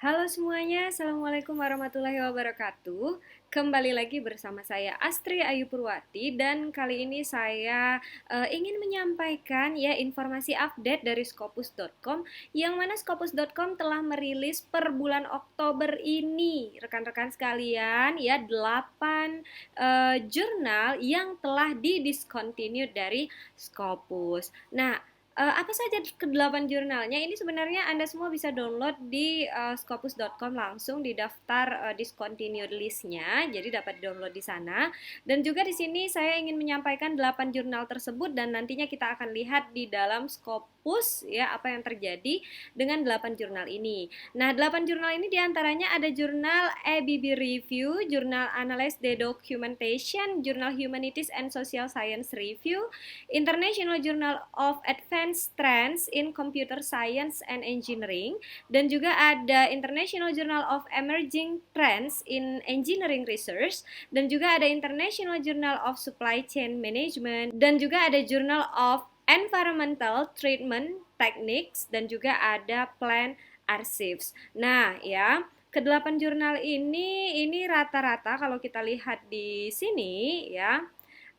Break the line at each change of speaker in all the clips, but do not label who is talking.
Halo semuanya, Assalamualaikum warahmatullahi wabarakatuh. Kembali lagi bersama saya Astri Ayu Purwati dan kali ini saya ingin menyampaikan ya informasi update dari Scopus.com yang mana Scopus.com telah merilis per bulan Oktober ini. Rekan-rekan sekalian ya 8 jurnal yang telah didiscontinue dari Scopus. Nah, apa saja ke-8 jurnalnya? Ini sebenarnya Anda semua bisa download di scopus.com langsung di daftar discontinued list-nya. Jadi dapat download di sana. Dan juga di sini saya ingin menyampaikan 8 jurnal tersebut dan nantinya kita akan lihat di dalam Scopus ya apa yang terjadi dengan 8 jurnal ini. Nah, 8 jurnal ini diantaranya ada jurnal ABB Review, jurnal Analyze the Documentation, jurnal Humanities and Social Science Review, International Journal of Advanced Trends in Computer Science and Engineering, dan juga ada International Journal of Emerging Trends in Engineering Research, dan juga ada International Journal of Supply Chain Management, dan juga ada Journal of Environmental Treatment Techniques, dan juga ada Plant Archives. Nah, ya, kedelapan jurnal ini rata-rata kalau kita lihat di sini ya,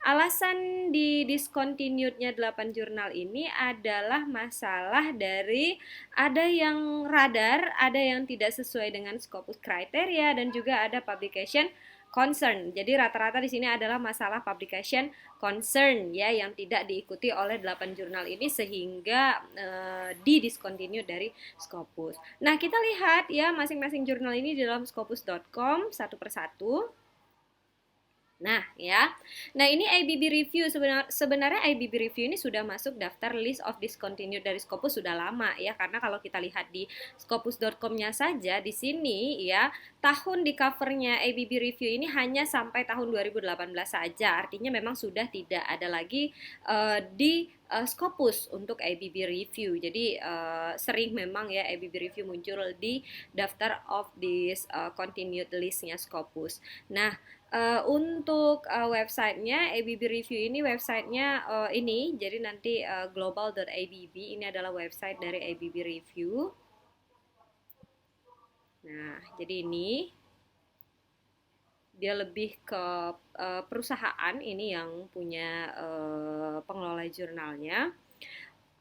alasan di discontinued-nya 8 jurnal ini adalah masalah dari ada yang radar, ada yang tidak sesuai dengan Scopus kriteria, dan juga ada publication concern. Jadi rata-rata di sini adalah masalah publication concern ya yang tidak diikuti oleh 8 jurnal ini sehingga di discontinue dari Scopus. Nah, kita lihat ya masing-masing jurnal ini di dalam scopus.com satu persatu. Nah, ya. Nah, ini IBB review sebenarnya IBB review ini sudah masuk daftar list of discontinued dari Scopus sudah lama ya, karena kalau kita lihat di scopus.com-nya saja di sini ya, tahun di covernya IBB review ini hanya sampai tahun 2018 saja. Artinya memang sudah tidak ada lagi di Scopus untuk IBB review. Jadi sering memang ya IBB review muncul di daftar of this continued list-nya Scopus. Nah, untuk websitenya ABB Review ini websitenya ini jadi nanti global.abb ini adalah website dari ABB Review. Nah, jadi ini dia lebih ke perusahaan ini yang punya pengelola jurnalnya.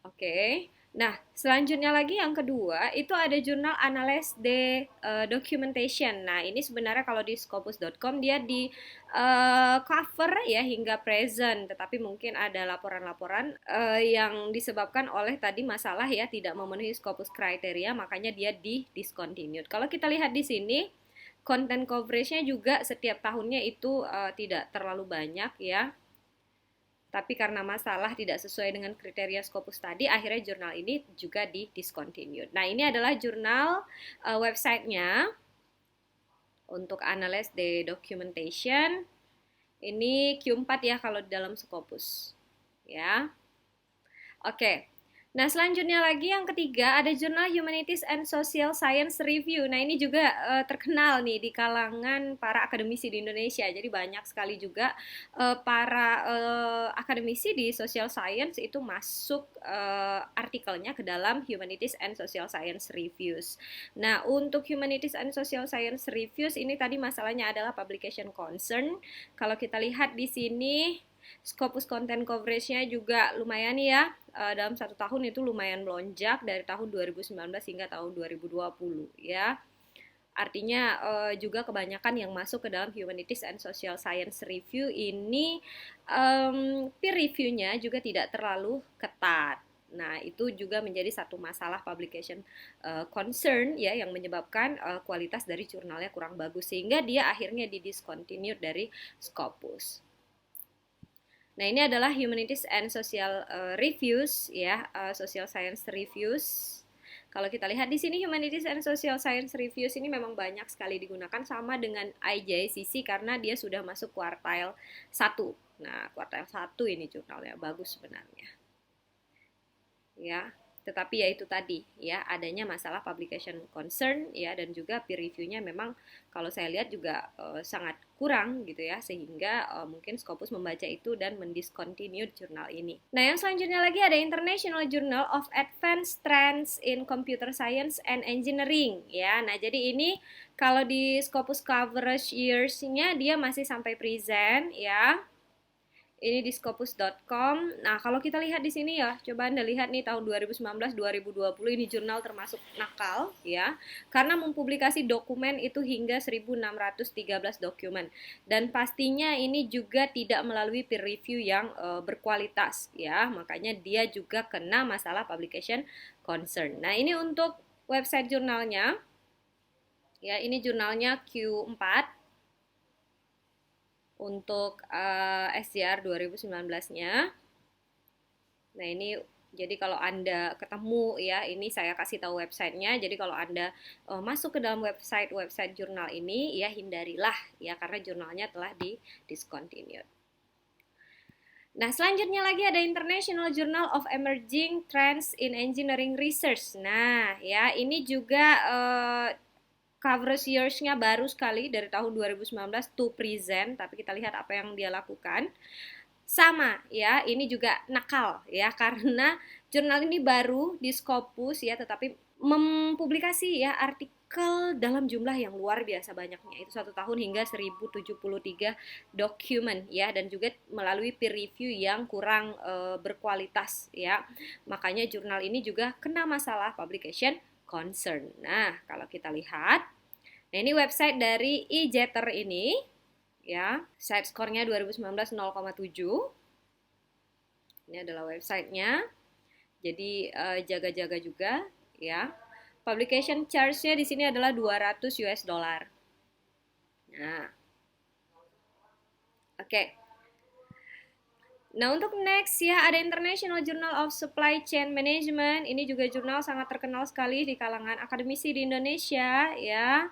Oke. Nah, selanjutnya lagi yang kedua itu ada jurnal Analyze the Documentation. Nah, ini sebenarnya kalau di scopus.com dia di cover ya hingga present, tetapi mungkin ada laporan-laporan yang disebabkan oleh tadi masalah ya tidak memenuhi Scopus kriteria, makanya dia di discontinued. Kalau kita lihat di sini content coverage-nya juga setiap tahunnya itu tidak terlalu banyak ya. Tapi karena masalah tidak sesuai dengan kriteria Scopus tadi, akhirnya jurnal ini juga di discontinued. Nah, ini adalah jurnal websitenya untuk Analyze the Documentation. Ini Q4 ya kalau di dalam Scopus. Ya. Oke. Nah, selanjutnya lagi yang ketiga ada jurnal Humanities and Social Science Review. Nah, ini juga terkenal nih di kalangan para akademisi di Indonesia. Jadi banyak sekali juga para akademisi di social science itu masuk artikelnya ke dalam Humanities and Social Science Reviews. Nah, untuk Humanities and Social Science Reviews ini tadi masalahnya adalah publication concern. Kalau kita lihat di sini Scopus content coverage-nya juga lumayan ya, dalam satu tahun itu lumayan melonjak dari tahun 2019 hingga tahun 2020 ya. Artinya juga kebanyakan yang masuk ke dalam Humanities and Social Science Review ini peer review-nya juga tidak terlalu ketat. Nah, itu juga menjadi satu masalah publication concern ya yang menyebabkan kualitas dari jurnalnya kurang bagus sehingga dia akhirnya di-discontinued dari Scopus. Nah, ini adalah Humanities and Social Reviews ya, Social Science Reviews. Kalau kita lihat di sini Humanities and Social Science Reviews ini memang banyak sekali digunakan sama dengan IJCC karena dia sudah masuk kuartil 1. Nah, kuartil 1 ini jurnalnya bagus sebenarnya. Ya. Tetapi ya itu tadi ya, adanya masalah publication concern ya, dan juga peer review-nya memang kalau saya lihat juga sangat kurang gitu ya, sehingga mungkin Scopus membaca itu dan mendiscontinue jurnal ini. Nah, yang selanjutnya lagi ada International Journal of Advanced Trends in Computer Science and Engineering ya. Nah, jadi ini kalau di Scopus coverage years-nya dia masih sampai present ya. Ini di scopus.com. Nah, kalau kita lihat di sini ya, coba Anda lihat nih tahun 2019-2020 ini jurnal termasuk nakal ya, karena mempublikasi dokumen itu hingga 1613 dokumen. Dan pastinya ini juga tidak melalui peer review yang berkualitas ya, makanya dia juga kena masalah publication concern. Nah, ini untuk website jurnalnya. Ya, ini jurnalnya Q4 untuk SJR 2019-nya. Nah, ini jadi kalau Anda ketemu ya, ini saya kasih tahu websitenya. Jadi kalau Anda masuk ke dalam website jurnal ini, ya hindarilah ya, karena jurnalnya telah di discontinued. Nah, selanjutnya lagi ada International Journal of Emerging Trends in Engineering Research. Nah, ya ini juga coverage years-nya baru sekali dari tahun 2019 to present, tapi kita lihat apa yang dia lakukan. Sama ya, ini juga nakal ya, karena jurnal ini baru di Scopus ya, tetapi mempublikasi ya artikel dalam jumlah yang luar biasa banyaknya, itu 1 tahun hingga 1073 dokumen ya, dan juga melalui peer review yang kurang berkualitas ya, makanya jurnal ini juga kena masalah publication concern. Nah, kalau kita lihat, nah ini website dari eJetter ini ya, site skornya 2019 0,7. Ini adalah websitenya, jadi jaga-jaga juga ya. Publication charge-nya di sini adalah 200 US dollar. Nah, oke. Nah, untuk next ya ada International Journal of Supply Chain Management. Ini juga jurnal sangat terkenal sekali di kalangan akademisi di Indonesia ya.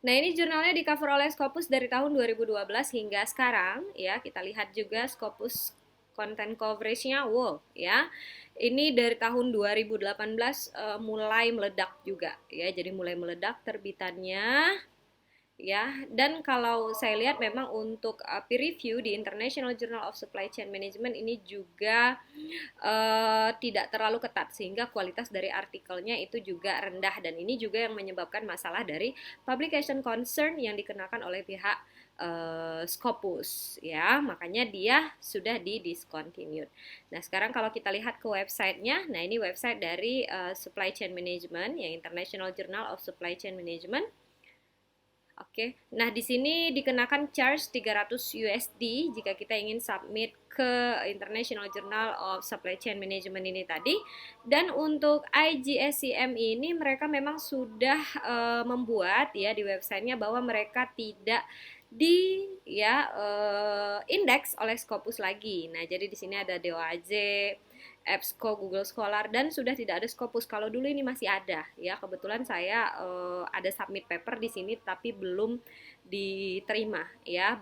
Nah, ini jurnalnya di cover oleh Scopus dari tahun 2012 hingga sekarang ya. Kita lihat juga Scopus content coverage-nya, wow ya. Ini dari tahun 2018 mulai meledak juga ya. Jadi mulai meledak terbitannya ya. Dan kalau saya lihat memang untuk peer review di International Journal of Supply Chain Management ini juga tidak terlalu ketat, sehingga kualitas dari artikelnya itu juga rendah, dan ini juga yang menyebabkan masalah dari publication concern yang dikenakan oleh pihak Scopus ya, makanya dia sudah di discontinued. Nah, sekarang kalau kita lihat ke websitenya, nah ini website dari Supply Chain Management yang International Journal of Supply Chain Management. Oke, nah di sini dikenakan charge 300 USD jika kita ingin submit ke International Journal of Supply Chain Management ini tadi. Dan untuk IGSCM ini mereka memang sudah membuat ya di websitenya bahwa mereka tidak di ya indeks oleh Scopus lagi. Nah, jadi di sini ada DOAJ, EBSCO, Google Scholar, dan sudah tidak ada Scopus. Kalau dulu ini masih ada ya, kebetulan saya ada submit paper di sini tapi belum diterima ya,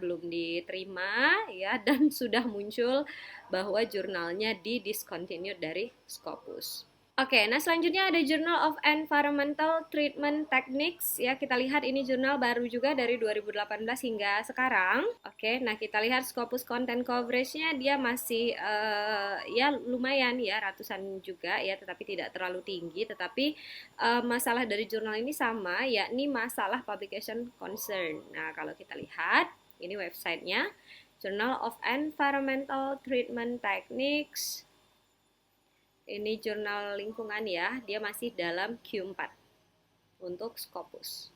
dan sudah muncul bahwa jurnalnya di discontinued dari Scopus. Oke, nah selanjutnya ada Journal of Environmental Treatment Techniques ya. Kita lihat ini jurnal baru juga dari 2018 hingga sekarang. Oke, nah kita lihat Scopus content coverage-nya dia masih ya lumayan ya, ratusan juga ya, tetapi tidak terlalu tinggi. Tetapi masalah dari jurnal ini sama, yakni masalah publication concern. Nah, kalau kita lihat ini websitenya, Journal of Environmental Treatment Techniques. Ini jurnal lingkungan ya, dia masih dalam Q4 untuk Scopus.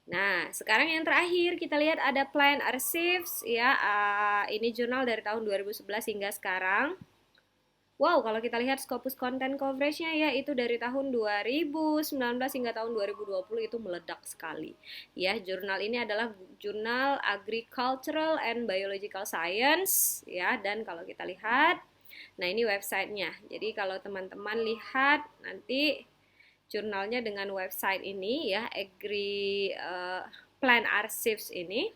Nah, sekarang yang terakhir kita lihat ada Plant Archives ya, ini jurnal dari tahun 2011 hingga sekarang. Wow, kalau kita lihat Scopus content coverage-nya ya, itu dari tahun 2019 hingga tahun 2020 itu meledak sekali. Ya, jurnal ini adalah jurnal Agricultural and Biological Science ya, dan kalau kita lihat, nah ini websitenya. Jadi kalau teman-teman lihat nanti jurnalnya dengan website ini ya, Plant Archives ini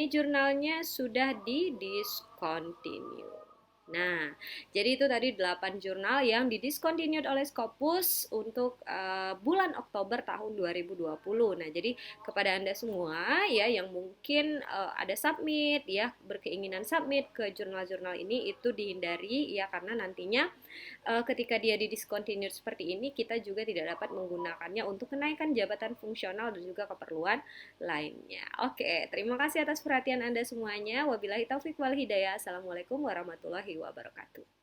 jurnalnya sudah di discontinue. Nah, jadi itu tadi 8 jurnal yang didiscontinued oleh Scopus untuk bulan Oktober tahun 2020. Nah, jadi kepada Anda semua ya yang mungkin ada submit ya, berkeinginan submit ke jurnal-jurnal ini itu dihindari ya karena nantinya ketika dia didiscontinued seperti ini kita juga tidak dapat menggunakannya untuk kenaikan jabatan fungsional dan juga keperluan lainnya. Oke, terima kasih atas perhatian Anda semuanya. Wabillahi taufik wal hidayah. Assalamualaikum warahmatullahi wabarakatuh.